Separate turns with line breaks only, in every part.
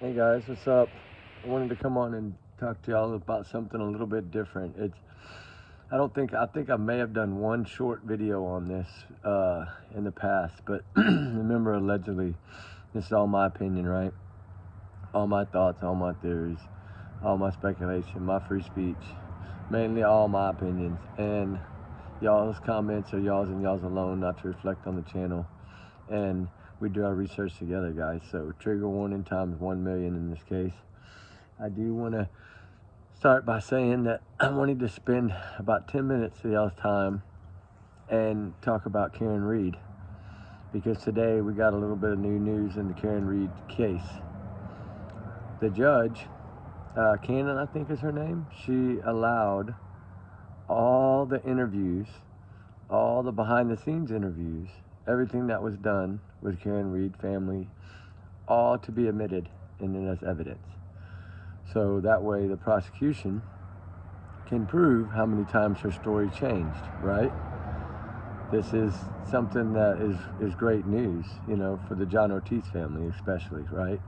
Hey guys, what's up? I wanted to come on and talk to y'all about something a little bit different. I think I may have done one short video on this in the past, but remember, allegedly, this is all my opinion, right? All my thoughts, all my theories, all my speculation, my free speech, mainly all my opinions, and y'all's comments are y'all's and y'all's alone, not to reflect on the channel. And we do our research together, guys. So trigger warning times 1,000,000 in this case. I do want to start by saying that I wanted to spend about 10 minutes of y'all's time and talk about Karen Reed, because today we got a little bit of new news in the Karen Reed case. The judge, Cannon, I think is her name, she allowed all the interviews, all the behind the scenes interviews, everything that was done with Karen Reed family, all to be admitted and as evidence. So that way the prosecution can prove how many times her story changed, right? This is something that is great news, you know, for the John Ortiz family especially, right?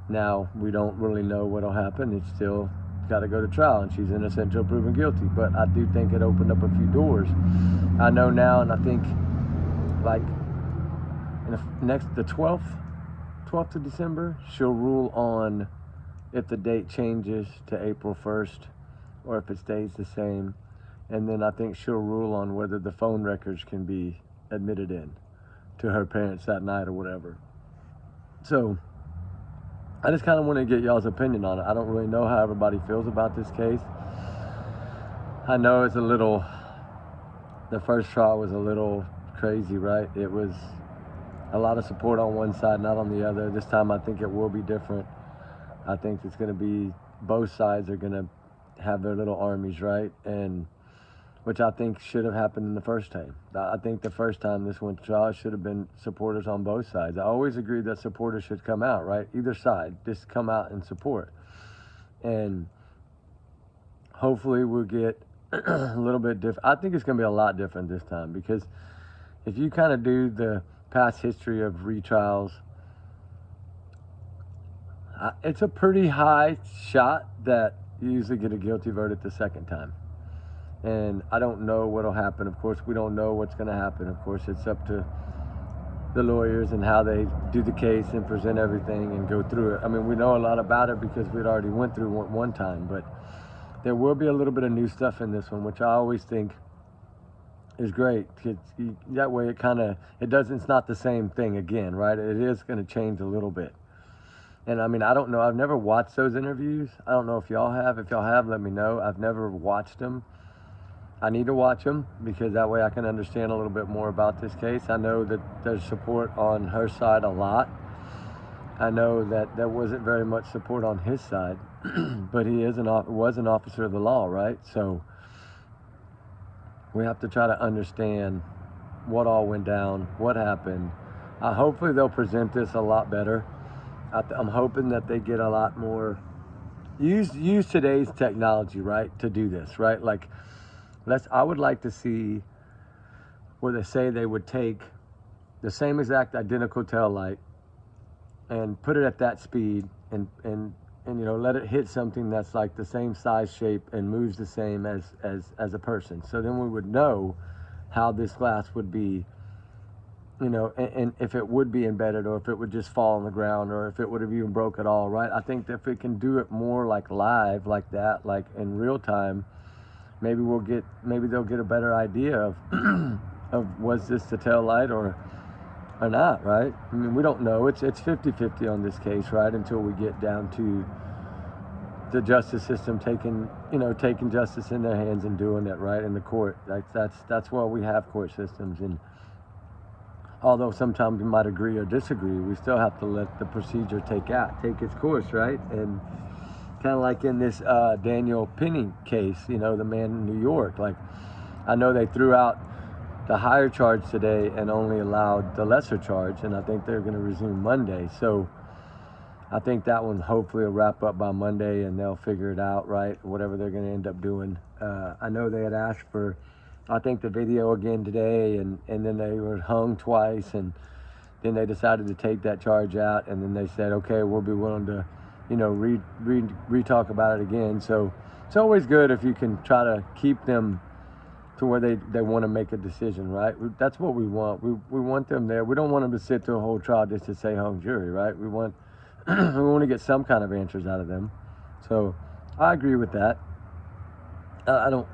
Now, we don't really know what'll happen. It's still got to go to trial, and she's innocent until proven guilty. But I do think it opened up a few doors. I know now, and I think like the 12th of December, she'll rule on if the date changes to April 1st or if it stays the same. And then I think she'll rule on whether the phone records can be admitted in to her parents that night or whatever. So I just kind of want to get y'all's opinion on it. I don't really know how everybody feels about this case. I know it's the first trial was a little crazy, right? It was a lot of support on one side, not on the other. This time I think it will be different. I think it's going to be, both sides are going to have their little armies, right? And which I think should have happened in the first time. I think the first time this went to trial should have been supporters on both sides. I always agreed that supporters should come out, right? Either side, just come out and support. And hopefully we'll get a little bit different. I think it's going to be a lot different this time, because if you kind of do the past history of retrials, it's a pretty high shot that you usually get a guilty verdict the second time. And I don't know what'll happen. Of course, we don't know what's going to happen. Of course, it's up to the lawyers and how they do the case and present everything and go through it. I mean, we know a lot about it because we'd already went through one time, but there will be a little bit of new stuff in this one, which I always think is great. That way it's not the same thing again, right? It is going to change a little bit. And I mean, I don't know. I've never watched those interviews. I don't know if y'all have. If y'all have, let me know. I've never watched them. I need to watch them because that way I can understand a little bit more about this case. I know that there's support on her side a lot. I know that there wasn't very much support on his side, but he was an officer of the law, right? So we have to try to understand what all went down, what happened. Hopefully they'll present this a lot better. I'm hoping that they get a lot more, use today's technology, right, to do this, right? Like, I would like to see where they say they would take the same exact identical tail light and put it at that speed and you know, let it hit something that's like the same size, shape, and moves the same as a person. So then we would know how this glass would be, you know, and if it would be embedded or if it would just fall on the ground or if it would have even broke at all, right? I think that if we can do it more like live, like that, like in real time, maybe they'll get a better idea of of was this the tail light or not, right? I mean, we don't know. It's 50-50 on this case, right? Until we get down to the justice system taking justice in their hands and doing it, right? In the court. That's why we have court systems. And although sometimes we might agree or disagree, we still have to let the procedure take its course, right? And kind of like in this Daniel Penny case, you know, the man in New York. Like, I know they threw out the higher charge today and only allowed the lesser charge, and I think they're going to resume Monday. So I think that one hopefully will wrap up by Monday and they'll figure it out, right? Whatever they're going to end up doing. I know they had asked for, I think, the video again today, and then they were hung twice, and Then they decided to take that charge out, and then they said, okay, we'll be willing to, re-talk about it again. So it's always good if you can try to keep them to where they want to make a decision, right? That's what we want. We want them there. We don't want them to sit through a whole trial just to say hung jury, right? We want we want to get some kind of answers out of them. So I agree with that. I don't,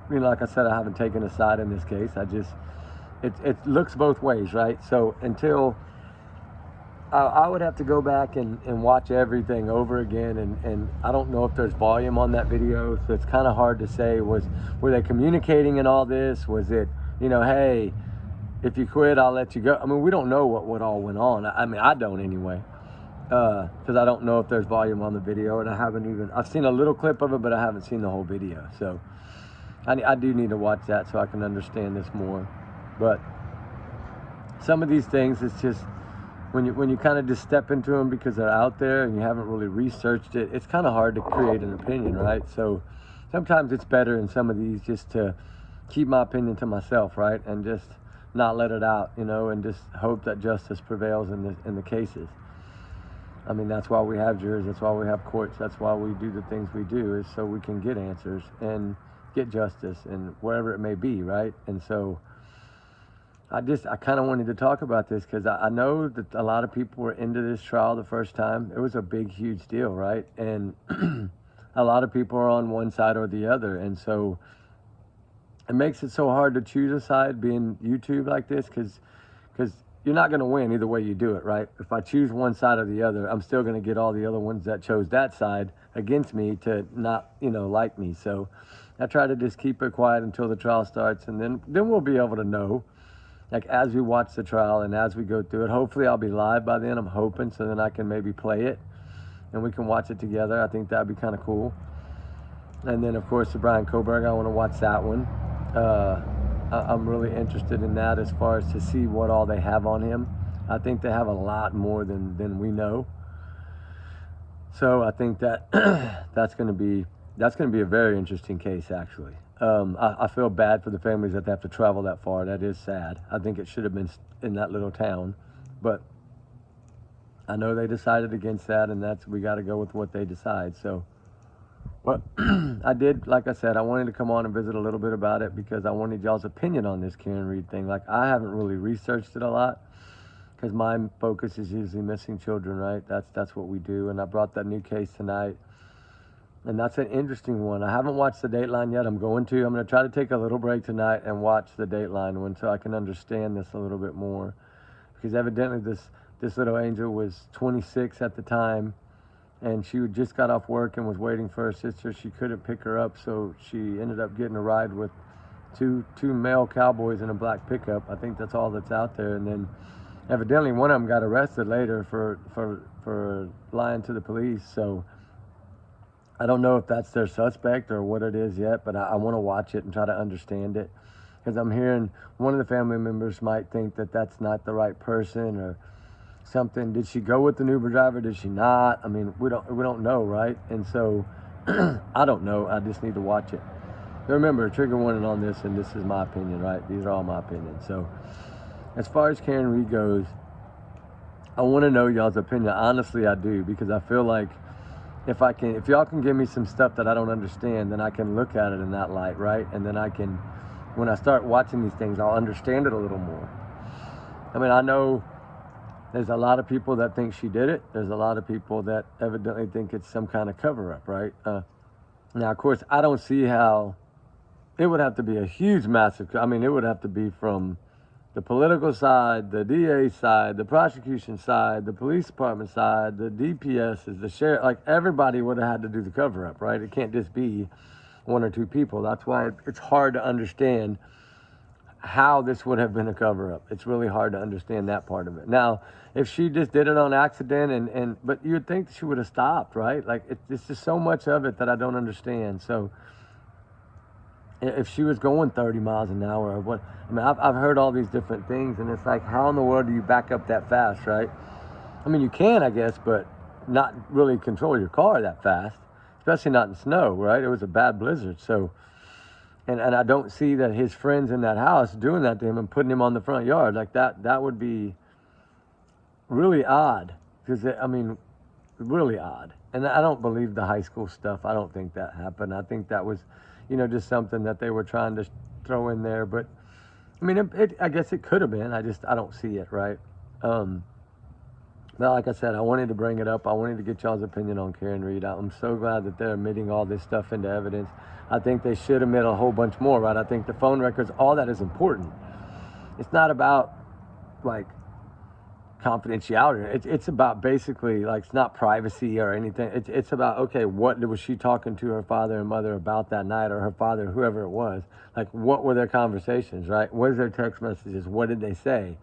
like I said, I haven't taken a side in this case. It looks both ways, right? So until I would have to go back and watch everything over again, and I don't know if there's volume on that video, so it's kind of hard to say. Were they communicating in all this? Was it, hey, if you quit, I'll let you go? I mean, we don't know what all went on. I mean, I don't anyway, because I don't know if there's volume on the video, and I've seen a little clip of it, but I haven't seen the whole video. So I do need to watch that so I can understand this more. But some of these things, it's just, when you kind of just step into them because they're out there and you haven't really researched it, it's kind of hard to create an opinion, right? So sometimes it's better in some of these just to keep my opinion to myself, right? And just not let it out, and just hope that justice prevails in the cases. I mean, that's why we have juries, that's why we have courts, that's why we do the things we do, is so we can get answers and get justice and wherever it may be, right? And so I kind of wanted to talk about this because I know that a lot of people were into this trial the first time. It was a big, huge deal, right? And a lot of people are on one side or the other. And so it makes it so hard to choose a side being YouTube like this, because you're not going to win either way you do it, right? If I choose one side or the other, I'm still going to get all the other ones that chose that side against me to not, like me. So I try to just keep it quiet until the trial starts, and then we'll be able to know. Like, as we watch the trial and as we go through it, hopefully I'll be live by then, I'm hoping, so then I can maybe play it and we can watch it together. I think that'd be kind of cool. And then, of course, the Brian Koberg, I want to watch that one. I'm really interested in that as far as to see what all they have on him. I think they have a lot more than we know. So I think that that's going to be a very interesting case, actually. I feel bad for the families that they have to travel that far. That is sad. I think it should have been in that little town, but I know they decided against that, and we got to go with what they decide. So, but like I said, I wanted to come on and visit a little bit about it because I wanted y'all's opinion on this Karen Reed thing. Like, I haven't really researched it a lot because my focus is usually missing children, right? That's what we do, and I brought that new case tonight. And that's an interesting one. I haven't watched the Dateline yet. I'm going to try to take a little break tonight and watch the Dateline one so I can understand this a little bit more. Because evidently this little angel was 26 at the time, and she just got off work and was waiting for her sister. She couldn't pick her up, so she ended up getting a ride with two male cowboys in a black pickup. I think that's all that's out there. And then evidently one of them got arrested later for lying to the police. So I don't know if that's their suspect or what it is yet, but I want to watch it and try to understand it, because I'm hearing one of the family members might think that that's not the right person or something. Did she go with the Uber driver? Did she not? I mean, we don't know, right? And so I don't know. I just need to watch it. Remember, trigger warning on this, and this is my opinion, right? These are all my opinions. So as far as Karen Reed goes, I want to know y'all's opinion. Honestly, I do, because I feel like if y'all can give me some stuff that I don't understand, then I can look at it in that light, right? And then when I start watching these things, I'll understand it a little more. I mean, I know there's a lot of people that think she did it. There's a lot of people that evidently think it's some kind of cover-up, right? Now, of course, I don't see how it would have to be a huge, massive. I mean, it would have to be from the political side, the DA side, the prosecution side, the police department side, the DPS, the sheriff, like everybody would have had to do the cover-up, right? It can't just be one or two people. That's why it's hard to understand how this would have been a cover-up. It's really hard to understand that part of it. Now, if she just did it on accident, but you'd think she would have stopped, right? Like, it's just so much of it that I don't understand. So if she was going 30 miles an hour or what, I mean, I've heard all these different things, and it's like, how in the world do you back up that fast, right? I mean, you can, I guess, but not really control your car that fast, especially not in snow, right? It was a bad blizzard. So, and I don't see that his friends in that house doing that to him and putting him on the front yard like that. That would be really odd because, I mean, really odd. And I don't believe the high school stuff. I don't think that happened. I think that was, just something that they were trying to throw in there. But I mean, I guess it could have been. I don't see it, right? But like I said, I wanted to bring it up. I wanted to get y'all's opinion on Karen Reed. I'm so glad that they're admitting all this stuff into evidence. I think they should admit a whole bunch more, right? I think the phone records, all that is important. It's not about like confidentiality. It's about basically like, it's not privacy or anything. It's about, okay, what was she talking to her father and mother about that night, or her father, whoever it was? Like, what were their conversations, right? What is their text messages? What did they say?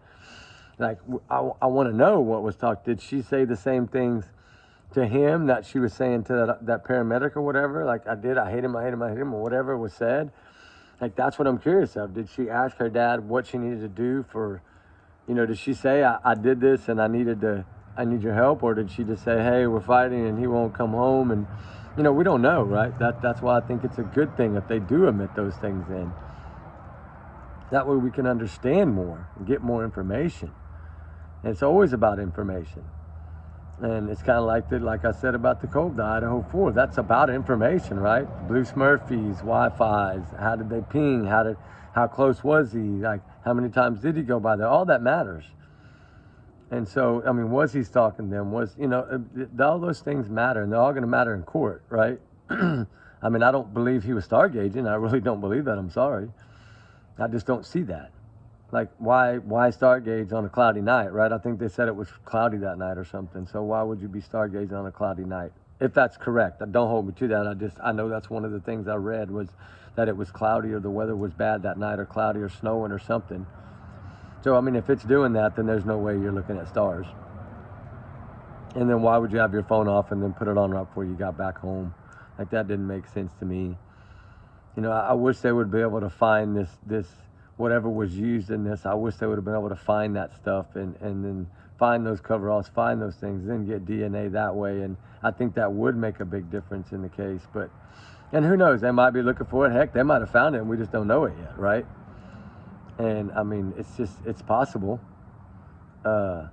Like, I want to know what was talked. Did she say the same things to him that she was saying to that paramedic or whatever? Like, I hate him, or whatever was said. Like, that's what I'm curious of. Did she ask her dad what she needed to do for, did she say, I did this and I need your help? Or did she just say, hey, we're fighting and he won't come home? And, we don't know, right? That's why I think it's a good thing if they do admit those things in. That way we can understand more and get more information. And it's always about information. And it's kind of like I said about the Colt, the Idaho 4. That's about information, right? Blue Smurfies, Wi-Fi's, how did they ping? How close was he? Like, how many times did he go by there? All that matters. And so, I mean, was he stalking them? All those things matter, and they're all going to matter in court, right? I mean, I don't believe he was stargazing. I really don't believe that. I'm sorry. I just don't see that. Like, why stargaze on a cloudy night, right? I think they said it was cloudy that night or something. So why would you be stargazing on a cloudy night? If that's correct, don't hold me to that. I know that's one of the things I read was that it was cloudy or the weather was bad that night, or cloudy or snowing or something. So, I mean, if it's doing that, then there's no way you're looking at stars. And then why would you have your phone off and then put it on right before you got back home? Like, that didn't make sense to me. I wish they would be able to find this whatever was used in this. I wish they would have been able to find that stuff and then find those coveralls, find those things, then get DNA that way. And I think that would make a big difference in the case. And who knows, they might be looking for it. Heck, they might have found it and we just don't know it yet, right? And I mean, it's possible. But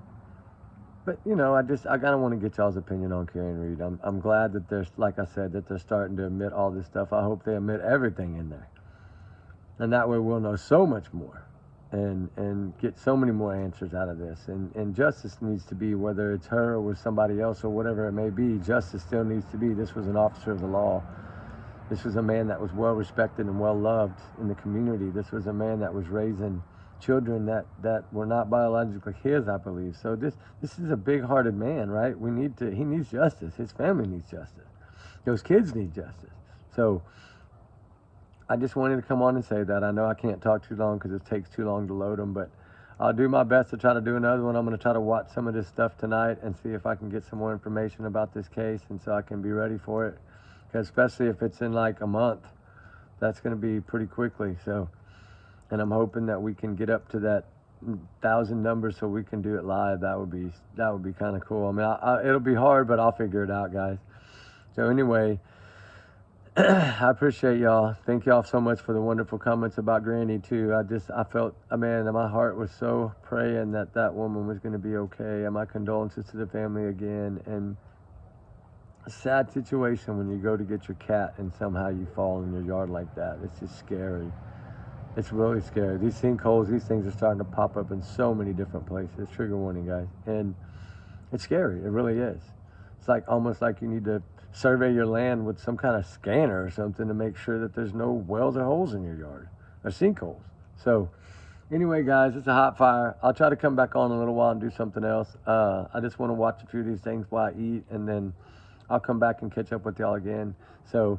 I kind of want to get y'all's opinion on Karen Reed. I'm glad that like I said, that they're starting to admit all this stuff. I hope they admit everything in there. And that way we'll know so much more and get so many more answers out of this. And justice needs to be, whether it's her or with somebody else or whatever it may be, justice still needs to be. This was an officer of the law. This was a man that was well respected and well loved in the community. This was a man that was raising children that were not biologically his, I believe. So this is a big-hearted man, right? He needs justice. His family needs justice. Those kids need justice. So I just wanted to come on and say that. I know I can't talk too long because it takes too long to load them, but I'll do my best to try to do another one. I'm going to try to watch some of this stuff tonight and see if I can get some more information about this case, and so I can be ready for it. Because especially if it's in like a month, that's going to be pretty quickly. So, and I'm hoping that we can get up to that 1,000 number so we can do it live. That would be kind of cool. I mean, it'll be hard, but I'll figure it out, guys. So anyway, I appreciate y'all. Thank y'all so much for the wonderful comments about Granny too. I felt, man, my heart was so praying that woman was going to be okay. And my condolences to the family again. And a sad situation when you go to get your cat and somehow you fall in your yard like that. It's just scary. It's really scary. These sinkholes, these things are starting to pop up in so many different places. Trigger warning, guys. And it's scary. It really is. It's like almost like you need to survey your land with some kind of scanner or something to make sure that there's no wells or holes in your yard or sinkholes. So anyway, guys, it's a hot fire. I'll try to come back on in a little while and do something else. I just want to watch a few of these things while I eat, and then I'll come back and catch up with y'all again. So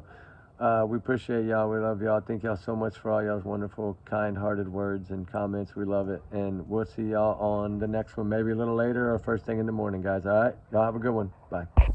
we appreciate y'all. We love y'all. Thank y'all so much for all y'all's wonderful, kind-hearted words and comments. We love it. And we'll see y'all on the next one, maybe a little later or first thing in the morning, guys. All right? Y'all have a good one. Bye.